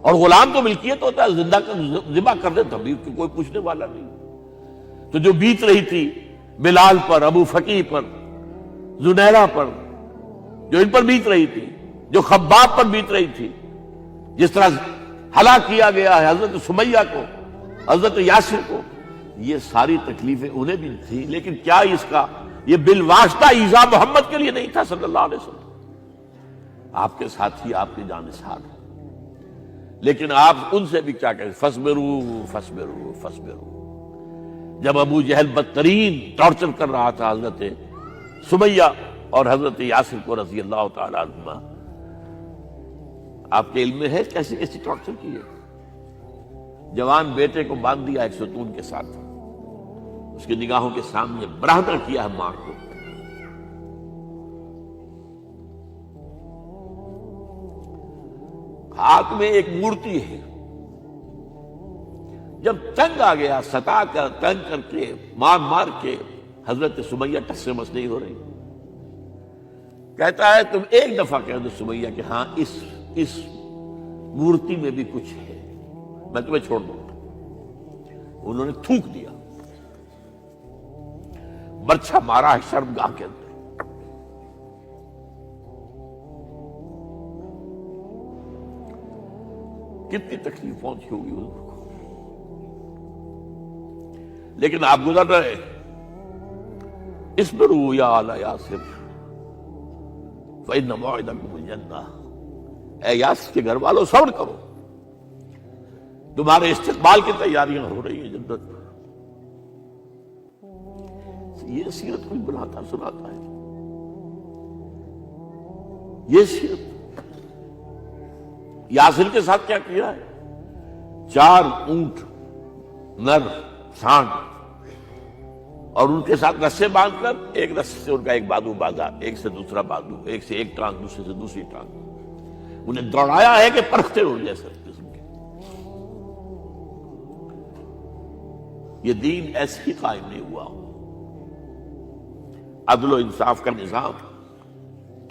اور غلام تو ملکیت ہوتا ہے، زندہ کا ذبح کر دے تبھی کوئی پوچھنے والا نہیں۔ تو جو بیت رہی تھی بلال پر، ابو فقیہ پر، زنیرہ پر، جو ان پر بیت رہی تھی، جو خباب پر بیت رہی تھی، جس طرح ہلاک کیا گیا ہے حضرت سمیہ کو، حضرت یاسر کو، یہ ساری تکلیفیں انہیں بھی تھی، لیکن کیا اس کا یہ بالواسطہ ایذا محمد کے لیے نہیں تھا صلی اللہ علیہ وسلم؟ آپ کے ساتھی آپ کی جانثار ہیں، لیکن آپ ان سے بھی کیا کہیں، فصبروا فصبروا فصبروا۔ جب ابو جہل بدترین ٹارچر کر رہا تھا حضرت سمیہ اور حضرت یاسر کو رضی اللہ تعالی عنہما، آپ کے علم میں ہے کیسی کیسی ٹارچر کی ہے؟ جوان بیٹے کو باندھ دیا ایک ستون کے ساتھ، اس کی نگاہوں کے سامنے برہنہ کیا ہے ماں کو، ہاتھ میں ایک مورتی ہے، جب تنگ آ گیا ستا کر تنگ کر کے مار مار کے حضرت سمیہ ٹس سے مس نہیں ہو رہی، کہتا ہے تم ایک دفعہ کہہ دو سمیہ کہ ہاں اس مورتی میں بھی کچھ ہے، میں تمہیں چھوڑ دوں گا۔ انہوں نے تھوک دیا، برچھا مارا ہے شرمگاہ کے اندر۔ کتنی تکلیف پہنچی ہوگی حضور کو، لیکن آپ گزر رہے، اصبروا یا آل یاسر فإن موعدکم الجنہ، اے یاسر کے گھر والوں صبر کرو، تمہارے استقبال کی تیاریاں ہو رہی ہیں جنت میں۔ یہ سیرت کوئی بناتا سناتا ہے، یہ سیرت یاسر کے ساتھ کیا کیا ہے؟ 4 اونٹ نر سانڈ، اور ان کے ساتھ رسے باندھ کر ایک رسے سے ان کا ایک بازو باندھا، ایک سے دوسرا بازو، ایک سے ایک ٹانگ، دوسرے سے دوسری ٹانگ، انہیں دوڑایا ہے کہ پرکھتے ہو جیسے قسم کے۔ یہ دین ایسے ہی قائم نہیں ہوا، عدل و انصاف کا نظام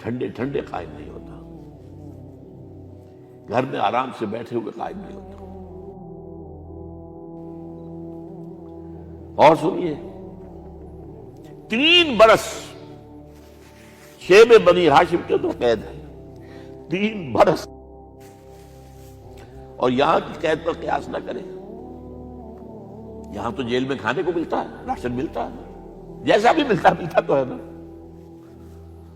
ٹھنڈے ٹھنڈے قائم نہیں ہوتا، گھر میں آرام سے بیٹھے ہوئے قائم نہیں ہوتا۔ اور سنیے، 3 برس شیب بنی ہاشم کے تو قید ہے، 3 برس، اور یہاں کی قید پر قیاس نہ کریں۔ یہاں تو جیل میں کھانے کو ملتا ہے، راشن ملتا ہے، جیسا بھی ملتا تو ہے نا،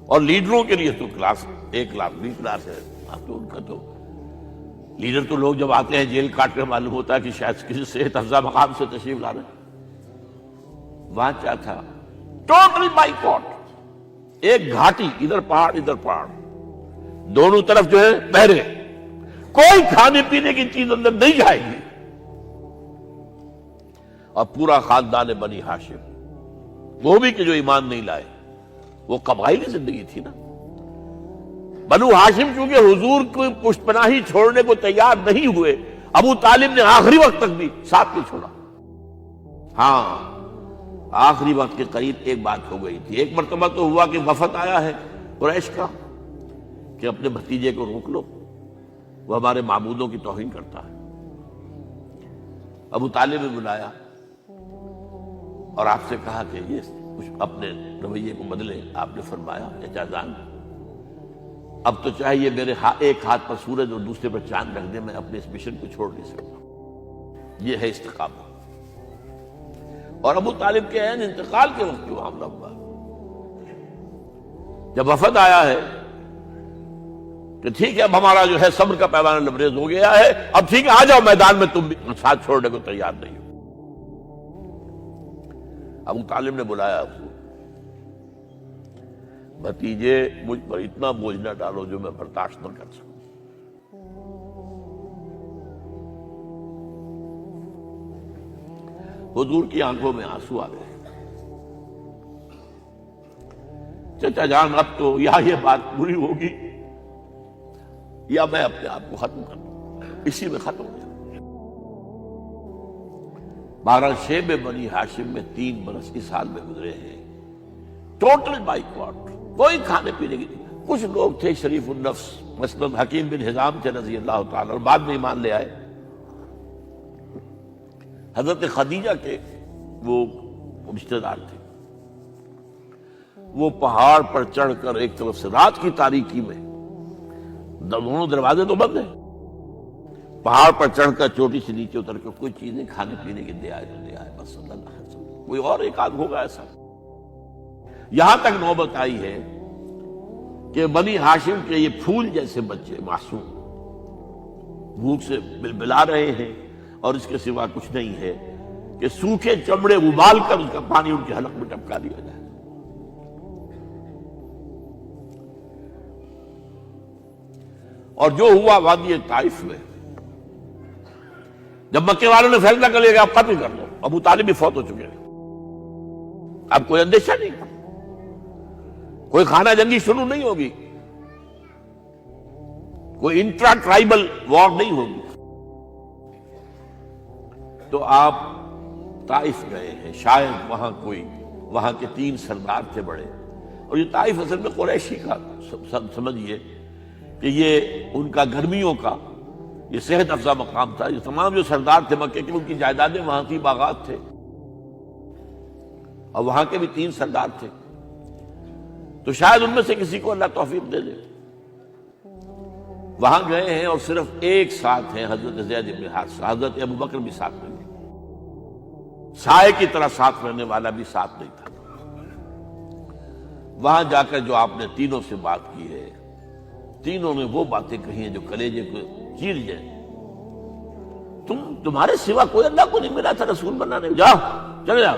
اور لیڈروں کے لیے تو class A class B class ہے، اب تو ان کا تو لیڈر تو لوگ جب آتے ہیں جیل کاٹ کر معلوم ہوتا ہے کہ شاید کسی صحت افزا مقام سے تشریف لا رہے ہیں۔ وہاں کیا تھا؟ ٹوٹل بائیکاٹ، ایک گھاٹی، ادھر پہاڑ ادھر پہاڑ، دونوں طرف جو ہے پہرے، کوئی کھانے پینے کی چیز اندر نہیں جائے گی، اور پورا خاندان بنی ہاشم، وہ بھی کہ جو ایمان نہیں لائے، وہ قبائلی زندگی تھی نا۔ بنو ہاشم چونکہ حضور کو پشت پناہی چھوڑنے کو تیار نہیں ہوئے، ابو طالب نے آخری وقت تک بھی ساتھ نہیں چھوڑا۔ ہاں، آخری وقت کے قریب ایک بات ہو گئی تھی، ایک مرتبہ تو ہوا کہ وفد آیا ہے قریش کا کہ اپنے بھتیجے کو روک لو، وہ ہمارے معبودوں کی توہین کرتا ہے۔ ابو طالب نے بلایا اور آپ سے کہا کہ یہ کچھ اپنے رویے کو بدلے۔ آپ نے فرمایا چچا جان، اب تو چاہیے میرے ایک ہاتھ پر سورج اور دوسرے پر چاند رکھ دے، میں اپنے اس مشن کو چھوڑ نہیں سکتا۔ یہ ہے استقامت۔ اور ابو طالب کے عین انتقال کے وقت جو معاملہ ہوا، جب وفد آیا ہے کہ ٹھیک ہے اب ہمارا جو ہے صبر کا پیمانہ لبریز ہو گیا ہے، اب ٹھیک ہے آ جاؤ میدان میں، تم بھی ساتھ چھوڑنے کو تیار نہیں ہو۔ ابو طالب نے بلایا، بھتیجے مجھ پر اتنا بوجھ نہ ڈالو جو میں برداشت نہ کر سکوں۔ حضور کی آنکھوں میں آنسو آ گئے۔ چچا جان اب تو یا یہ بات پوری ہوگی یا میں اپنے آپ کو ختم کر دوں، اسی میں ختم ہو جائے۔ 12 شیب بنی ہاشم میں 3 برس اس حال میں گزرے ہیں، ٹوٹل بائیکاٹ، کوئی کھانے پینے کی نہیں۔ کچھ لوگ تھے شریف النفس، مثلاً حکیم بن حزام تھے رضی اللہ تعالیٰ، اور بعد میں ایمان لے آئے۔ حضرت خدیجہ کے وہ رشتہ دار تھے، وہ پہاڑ پر چڑھ کر ایک طرف سے رات کی تاریکی میں، دونوں دروازے تو بند ہیں، پہاڑ پر چڑھ کر چوٹی سے نیچے اتر کر کوئی چیزیں کھانے پینے کی دے آئے تو دے آئے، بس صلی اللہ علیہ وسلم۔ کوئی اور ایک آدھ ہوگا ایسا۔ یہاں تک نوبت آئی ہے کہ بنی ہاشم کے یہ پھول جیسے بچے معصوم بھوک سے بلبلا رہے ہیں، اور اس کے سوا کچھ نہیں ہے کہ سوکھے چمڑے ابال کر اس کا پانی ان کے حلق میں ٹپکا دیا جائے۔ اور جو ہوا وادی طائف میں، جب مکے والوں نے فیصلہ کر لیا کہ آپ قتل کر دو، ابو طالب بھی فوت ہو چکے ہیں، اب کوئی اندیشہ نہیں، کوئی خانہ جنگی شروع نہیں ہوگی، کوئی انٹرا ٹرائبل وار نہیں ہوگی، تو آپ طائف گئے ہیں۔ شاید وہاں کے 3 سردار تھے بڑے، اور یہ طائف اصل میں قریشی کا سمجھیے کہ یہ ان کا گرمیوں کا یہ صحت افزا مقام تھا۔ یہ تمام جو سردار تھے مکے کے، ان کی جائیدادیں وہاں کی باغات تھے، اور وہاں کے بھی 3 سردار تھے، تو شاید ان میں سے کسی کو اللہ توفیق دے دے۔ وہاں گئے ہیں اور صرف ایک ساتھ ہیں، حضرت زید بن حارثہ، حضرت ابو بکر بھی ساتھ نہیں، سائے کی طرح ساتھ رہنے والا بھی ساتھ نہیں تھا۔ وہاں جا کر جو آپ نے تینوں سے بات کی ہے، تینوں نے وہ باتیں کہی ہیں جو کلیجے کو چیر جائیں۔ تمہارے سوا کوئی اللہ کو نہیں ملا تھا رسول بنانے، جاؤ چلے جاؤ۔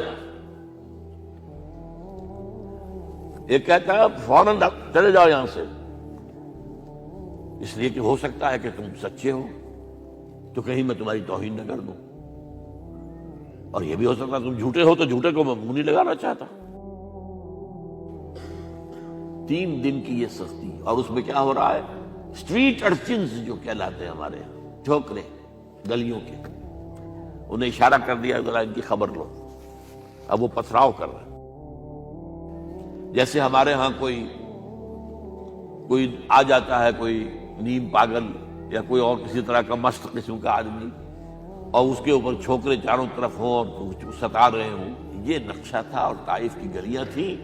ایک کہتا ہے فوراً چلے جاؤ یہاں سے، اس لیے کہ ہو سکتا ہے کہ تم سچے ہو تو کہیں میں تمہاری توہین نہ کر دوں، اور یہ بھی ہو سکتا ہے تم جھوٹے ہو تو جھوٹے کو میں منہ نہیں لگانا چاہتا۔ 3 دن کی یہ سختی، اور اس میں کیا ہو رہا ہے، اسٹریٹ ارچنز جو کہلاتے ہیں ہمارے یہاں، ٹھوکرے گلیوں کے، انہیں اشارہ کر دیا ذرا ان کی خبر لو، اب وہ پتھراؤ کر رہے ہیں۔ جیسے ہمارے ہاں کوئی آ جاتا ہے، کوئی نیم پاگل یا کوئی اور کسی طرح کا مست قسم کا آدمی، اور اس کے اوپر چھوکرے چاروں طرف ہوں اور کچھ ستا رہے ہوں، یہ نقشہ تھا، اور طائف کی گلیاں تھیں،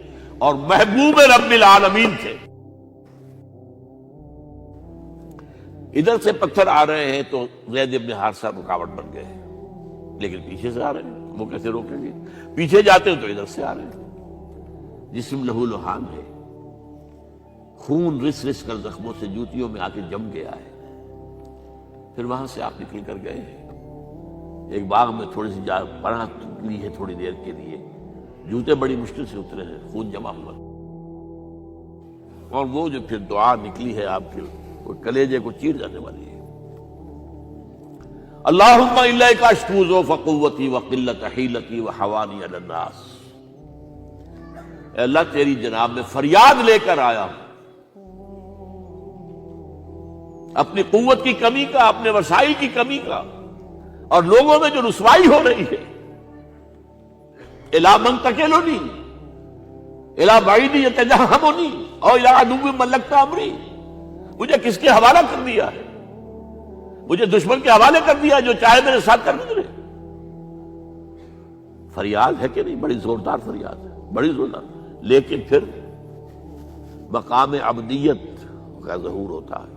اور محبوب رب العالمین تھے۔ ادھر سے پتھر آ رہے ہیں تو زید بن حارثہ رکاوٹ بن گئے، لیکن پیچھے سے آ رہے ہیں، وہ کیسے روکیں گے؟ پیچھے جاتے ہیں تو ادھر سے آ رہے ہیں۔ جسم لہو لہان ہے، خون رس رس کر زخموں سے جوتیوں میں آ کے جم گیا ہے۔ پھر وہاں سے آپ نکل کر گئے ہیں، ایک باغ میں تھوڑی سی پناہ لی ہے تھوڑی دیر کے لیے، جوتے بڑی مشکل سے اترے ہیں، خون جمع ہوا، اور وہ جو پھر دعا نکلی ہے آپ کے، وہ کلیجے کو چیر جانے والی ہے۔ اللہم الیک اشکو ضعف قوتی وقلت حیلتی وحوانی علی الناس، اے اللہ تیری جناب میں فریاد لے کر آیا ہوں، اپنی قوت کی کمی کا، اپنے وسائل کی کمی کا، اور لوگوں میں جو رسوائی ہو رہی ہے، الی من تکلنی الی بعید یتجہمنی او الی عدو ملکت امری، مجھے کس کے حوالہ کر دیا ہے، مجھے دشمن کے حوالے کر دیا جو چاہے میرے ساتھ کر گزرے۔ فریاد ہے کہ نہیں؟ بڑی زوردار فریاد ہے، بڑی زوردار، لیکن پھر مقام عبدیت کا ظہور ہوتا ہے۔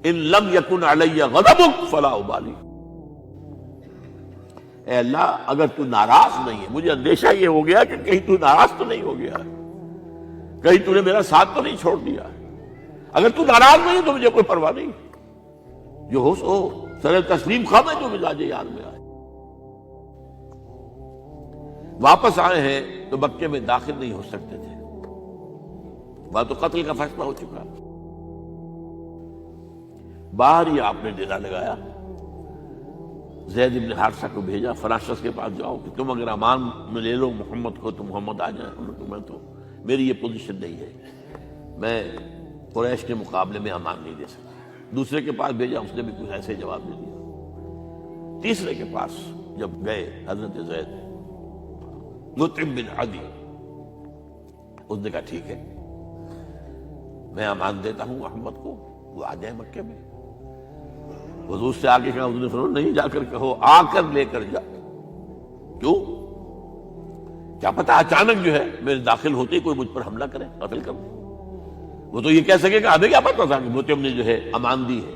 ان لم یکن علی غضبک فلا ابالی، اے اللہ اگر تو ناراض نہیں ہے، مجھے اندیشہ یہ ہو گیا کہ کہیں تو ناراض تو نہیں ہو گیا ہے، کہیں تو نے میرا ساتھ تو نہیں چھوڑ دیا ہے، اگر تو ناراض نہیں ہے تو مجھے کوئی پرواہ نہیں، جو ہو سو سر تسلیم خم ہے جو مزاج یار میں آئے۔ واپس آئے ہیں تو مکے میں داخل نہیں ہو سکتے تھے، وہاں تو قتل کا فیصلہ ہو چکا، باہر ہی آپ نے ڈیرا لگایا، زید بن حارثہ کو بھیجا، فلاں شخص کے پاس جاؤ کہ تم اگر امان میں لے لو محمد کو تو محمد آ جائیں، میں تو میری یہ پوزیشن نہیں ہے، میں قریش کے مقابلے میں امان نہیں دے سکتا۔ دوسرے کے پاس بھیجا، اس نے بھی کچھ ایسے جواب دے دیا۔ تیسرے کے پاس جب گئے حضرت زید، مطعم بن عدی، اس نے کہا ٹھیک ہے، میں امان دیتا ہوں محمد کو، وہ آ جائے مکے میں۔ حضور سے آگے کہا، حضور نے فرمایا نہیں جا کر کہو، آ کر لے کر جا۔ کیوں؟ کیا پتا اچانک جو ہے میرے داخل ہوتے ہی کوئی مجھ پر حملہ کرے، قتل کر دے۔ وہ تو یہ کہہ سکے کہ ہمیں کیا پتا تھا کہ مطعم نے جو ہے امان دی ہے،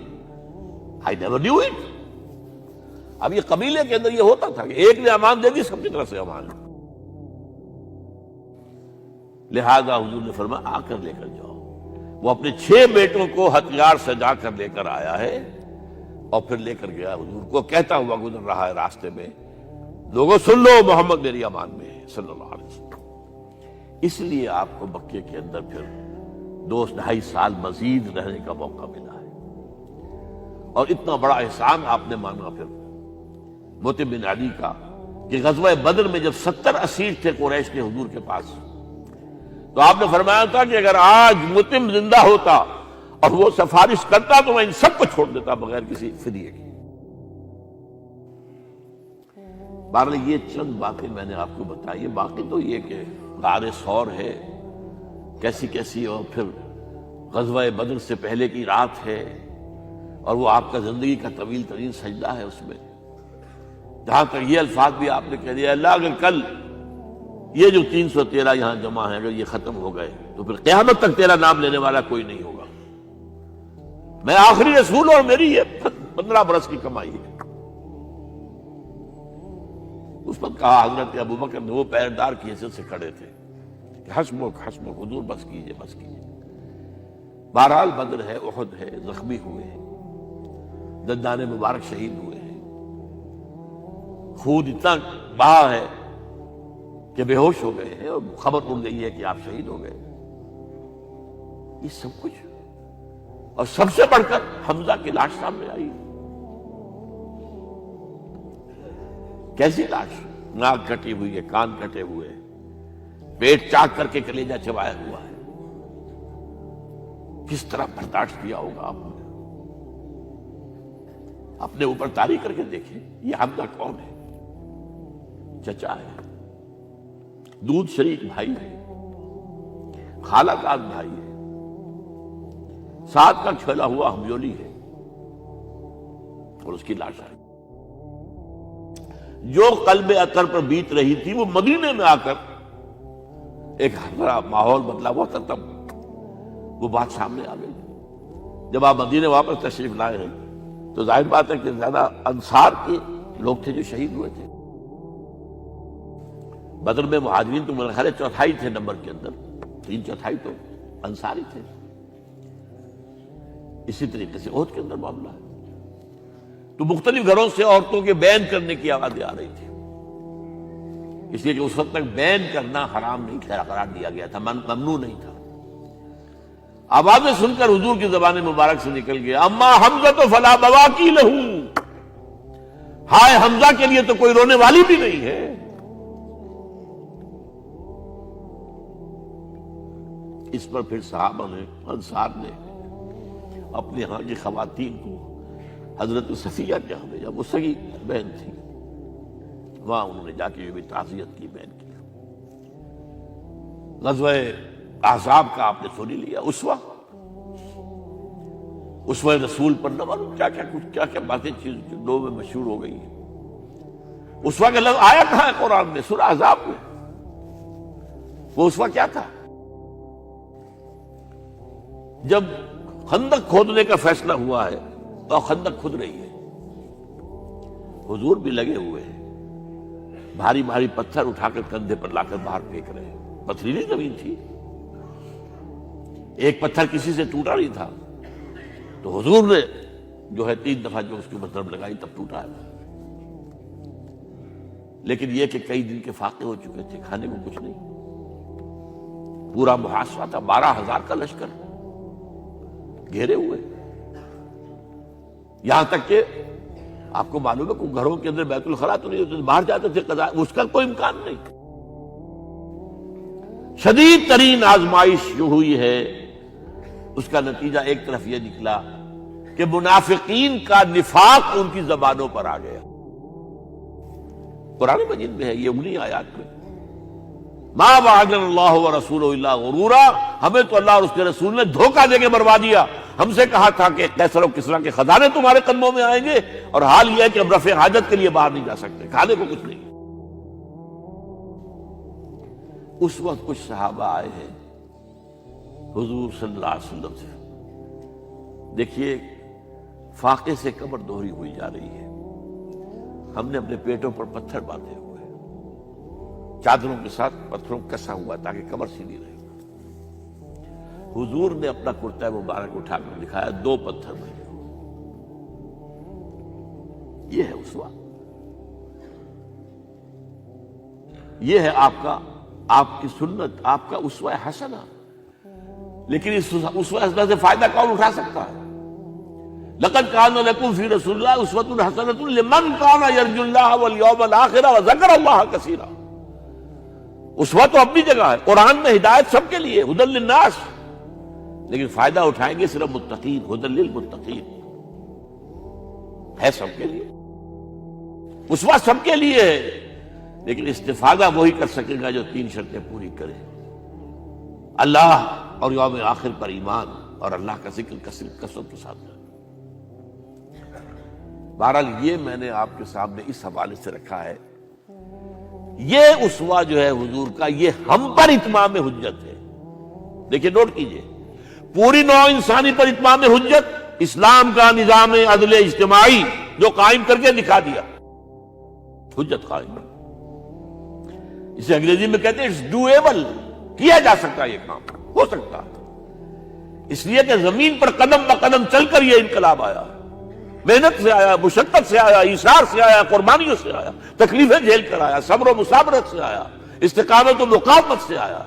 I never knew it۔ اب یہ قبیلے کے اندر یہ ہوتا تھا کہ ایک نے امان دے دی، سب کی طرف سے امان۔ لہذا حضور نے فرمایا آ کر لے کر جاؤ۔ وہ اپنے 6 بیٹوں کو ہتھیار سجا کر لے کر آیا ہے اور پھر لے کر گیا حضور کو، کہتا ہوا گزر رہا ہے راستے میں، لوگوں سن لو محمد میری امان میں ہے صلی اللہ علیہ وسلم۔ اس لیے آپ کو مکے کے اندر پھر 2-2.5 سال مزید رہنے کا موقع ملا ہے، اور اتنا بڑا احسان آپ نے مانا پھر مطعم بن عدی کا کہ غزوہ بدر میں جب 70 اسیر تھے قریش کے حضور کے پاس، تو آپ نے فرمایا تھا کہ اگر آج مطعم زندہ ہوتا اور وہ سفارش کرتا تو میں ان سب کو چھوڑ دیتا بغیر کسی فدیے کے۔ بہرحال یہ چند باتیں میں نے آپ کو بتائی، باقی تو یہ کہ غار ثور ہے کیسی کیسی، اور پھر غزوہ بدر سے پہلے کی رات ہے، اور وہ آپ کا زندگی کا طویل ترین سجدہ ہے۔ اس میں جہاں تک یہ الفاظ بھی آپ نے کہہ دیا، اللہ اگر کل یہ جو 313 یہاں جمع ہیں اگر یہ ختم ہو گئے تو پھر قیامت تک تیرا نام لینے والا کوئی نہیں ہوگا، میں آخری رسول اور میری یہ 15 برس کی کمائی ہے۔ اس وقت کہا حضرت ابوبکر نے، وہ پہردار کی حیثیت سے کھڑے تھے، کہ حسبک حسبک حضور بس کیجئے بس کیجئے۔ بہرحال بدر ہے، احد ہے، زخمی ہوئے ہیں، دندان مبارک شہید ہوئے ہیں، خون اتنا بہا ہے کہ بے ہوش ہو گئے ہیں، اور خبر اڑ گئی ہے کہ آپ شہید ہو گئے۔ یہ سب کچھ، اور سب سے بڑھ کر حمزہ کی لاش سامنے آئی۔ کیسی لاش؟ ناک کٹی ہوئی ہے، کان کٹے ہوئے ہیں، پیٹ چاک کر کے کلیجہ چبایا ہوا ہے۔ کس طرح برداشت کیا ہوگا آپ نے؟ اپنے اوپر تاری کر کے دیکھیں، یہ حمزہ کون ہے؟ چچا ہے، دودھ شریک بھائی ہے، خالہ زاد بھائی ہے، ساتھ کا کھیلا ہوا ہمجولی ہے، اور اس کی لاش ہے۔ جو قلب اطہر پر بیت رہی تھی وہ مدینے میں آ کر ایک بڑا ماحول بدلا ہوا تھا، تب وہ بات سامنے آ گئی۔ جب آپ مدینے واپس تشریف لائے ہیں تو ظاہر بات ہے کہ زیادہ انصار کے لوگ تھے جو شہید ہوئے تھے۔ بدر میں مہاجرین تو میرے خیال 1/4 تھے نمبر کے اندر، 3/4 تو انصاری تھے۔ اسی طریقے سے احد کے اندر معاملہ ہے، تو مختلف گھروں سے عورتوں کے بین کرنے کی آوازیں آ رہی تھی، اس لیے کہ اس وقت تک بین کرنا حرام نہیں قرار دیا گیا تھا، ممنوع نہیں تھا۔ آوازیں سن کر حضور کی زبان مبارک سے نکل گیا، اما حمزہ تو فلا بواکی لہو، ہائے حمزہ کے لیے تو کوئی رونے والی بھی نہیں ہے۔ اس پر پھر صحابہ نے، انصار نے اپنے ہاں کی خواتین کو حضرت صفیہ کے ہاں بھیجا، وہ سگی بہن تھی، وہاں انہوں نے جا کے بھی تعزیت کی، بہن کی۔ غزوہ احزاب کا آپ نے سن ہی لیا، اسوہ رسول پر نہ معلوم کیا کیا باتیں چیز لوگوں میں مشہور ہو گئی ہیں۔ اسوہ کا لفظ آیا کہاں ہے قرآن میں؟ سورہ احزاب میں۔ وہ اسوہ کیا تھا؟ جب خندق کھودنے کا فیصلہ ہوا ہے تو خندق کھود رہی ہے، حضور بھی لگے ہوئے ہیں، بھاری بھاری پتھر اٹھا کر کندھے پر لا کر باہر پھینک رہے ہیں، پتھریلی زمین تھی، ایک پتھر کسی سے ٹوٹا نہیں تھا، تو حضور نے جو ہے 3 دفعہ جو اس کے اوپر ضرب لگائی تب ٹوٹا ہے۔ لیکن یہ کہ کئی دن کے فاقے ہو چکے تھے، کھانے کو کچھ نہیں، پورا محاصرہ تھا، 12,000 کا لشکر گھیرے ہوئے، یہاں تک کہ آپ کو معلوم ہے کہ گھروں کے اندر بیت الخلاء تو نہیں ہوتے، باہر جاتے تھے قضاء، اس کا کوئی امکان نہیں۔ شدید ترین آزمائش جو ہوئی ہے اس کا نتیجہ ایک طرف یہ نکلا کہ منافقین کا نفاق ان کی زبانوں پر آ گیا۔ قرآن مجید میں ہے یہ انہی آیات میں، ما وعدنا اللہ ورسولہ الا غرورا، ہمیں تو اللہ اور اس کے رسول نے دھوکہ دے کے مروا دیا۔ ہم سے کہا تھا کہ قیصر و کسریٰ کے خزانے تمہارے قدموں میں آئیں گے، اور حال یہ ہے کہ ہم رفع حاجت کے لیے باہر نہیں جا سکتے، کھانے کو کچھ نہیں۔ اس وقت کچھ صحابہ آئے ہیں حضور صلی اللہ علیہ وسلم سے، دیکھیے فاقے سے کمر دوہری ہوئی جا رہی ہے، ہم نے اپنے پیٹوں پر پتھر باندھے ہوئے، چادروں کے ساتھ پتھروں کسا ہوا تاکہ کمر سیدھی رہے۔ حضور نے اپنا کرتا مبارک اٹھا کر دکھایا، 2 پتھر میں، یہ ہے اسوہ، یہ ہے آپ کی سنت، آپ کا اسوہ حسنہ۔ لیکن اس اسوہ حسنہ سے فائدہ کون اٹھا سکتا ہے؟ لقد كان لكم في رسول الله اسوة حسنة لمن كان يرجو الله واليوم الآخر وذكر الله كثيرا۔ اسوہ تو اپنی جگہ ہے، قرآن میں ہدایت سب کے لیے، ہدی للناس، لیکن فائدہ اٹھائیں گے صرف متقین، ہدی للمتقین ہے سب کے لیے، اسوہ سب کے لیے ہے، لیکن استفادہ وہی کر سکے گا جو 3 شرطیں پوری کرے، اللہ اور یوم آخر پر ایمان اور اللہ کا ذکر کثرت کے ساتھ۔ بہرحال یہ میں نے آپ کے سامنے اس حوالے سے رکھا ہے، یہ اسوہ جو ہے حضور کا، یہ ہم پر اتمام حجت ہے۔ دیکھیے نوٹ کیجئے، پوری نوع انسانی پر اتمام حجت، اسلام کا نظام عدل اجتماعی جو قائم کر کے دکھا دیا، حجت قائم، اسے انگریزی میں کہتے ہیں اٹس ڈویبل، کیا جا سکتا ہے، یہ کام ہو سکتا ہے، اس لیے کہ زمین پر قدم بقدم چل کر یہ انقلاب آیا، محنت سے آیا، مشقت سے آیا، ایثار سے آیا، قربانیوں سے آیا، تکلیفیں جھیل کر آیا، صبر و مصابرت سے آیا، استقامت و مقاومت سے آیا۔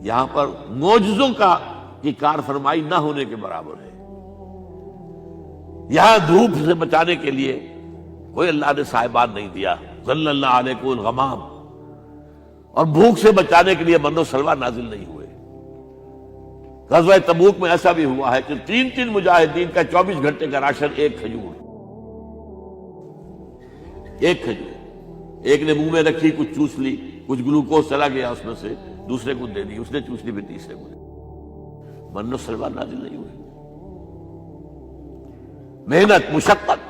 یہاں پر معجزوں کی کار فرمائی نہ ہونے کے برابر ہے۔ یہاں دھوپ سے بچانے کے لیے کوئی اللہ نے صاحبان نہیں دیا، ظل اللہ علیکم الغمام، اور بھوک سے بچانے کے لیے من و سلوى نازل نہیں ہوئے۔ غزوہ تبوک میں ایسا بھی ہوا ہے کہ 3 مجاہدین کا 24 گھنٹے کا راشن ایک کھجور، ایک نے منہ میں رکھی، کچھ چوس لی، کچھ گلوکوز چلا گیا اس میں سے، دوسرے کو دے دی، اس نے چوس لی، پھر تیسرے کو دے دی، من و سلوى نازل نہیں ہوئے۔ محنت، مشقت،